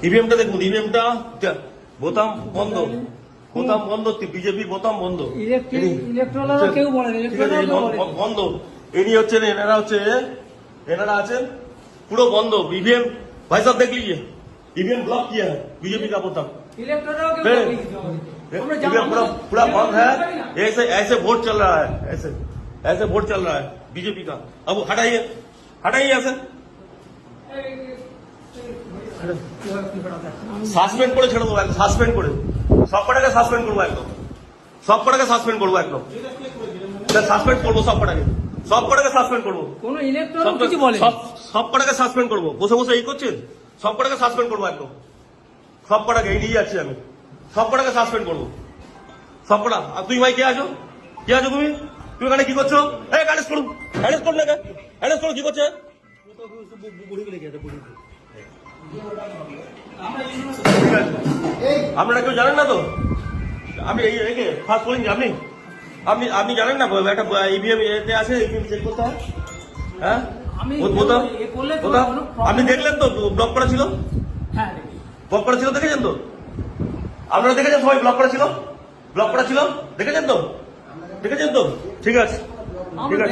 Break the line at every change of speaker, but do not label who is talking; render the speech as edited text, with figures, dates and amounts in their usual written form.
ইভিএমটা দেখুন, ইভিএমটা বোতাম বন্ধ, বোতাম বন্ধ, বিজেপি বোতাম বন্ধ,
কেউ বলে
বন্ধ। ইনি হচ্ছেন, এনারা আছেন পুরো বন্ধ। ईवीएम भाई साहब देख लीजिए, ईवीएम ब्लॉक किया है बीजेपी का बोताम, ईवीएम पूरा बंद है। ऐसे ऐसे वोट चल रहा है, ऐसे वोट चल रहा है बीजेपी का। अब हटाइए, हटाइए ऐसे সাসপেন্ড করে ছেড়ে দেবো, একদম সাসপেন্ড করে, সব কটাকে সাসপেন্ড করবো, একদম সব কটাকে সাসপেন্ড করবো, একদম সাসপেন্ড করবো, সব কটাকে সাসপেন্ড করবো,
কোন ইলেকট্রন কিছু বলে,
সব কটাকে সাসপেন্ড করবো। বসে বসে এই করছেন, সব কটাকে সাসপেন্ড করবো, একদম সব কটাকে, এই নিয়ে যাচ্ছি আমি, সব কটাকে সাসপেন্ড করবো, সব কটা। আর তুই ভাই কে আছো, কে আছো তুমি, তুমি এখানে কি করছো? এই অ্যারেস্ট করুন, অ্যারেস্ট করুন, অ্যারেস্ট করুন, কি করছে? আপনারা কেউ জানেন না তো? আপনি ফার্স্ট বলিং, আপনি আপনি আপনি জানেন না একটা ইভিএম এতে আছে, ইভিএম চেক করতে হয়, হ্যাঁ আপনি দেখলেন তো ব্লক করা ছিল, ব্লক করা ছিল, দেখেছেন তো? আপনারা দেখেছেন সবাই ব্লক করা ছিল, ব্লক করা ছিল, দেখেছেন তো? দেখেছেন তো? ঠিক আছে, ঠিক আছে।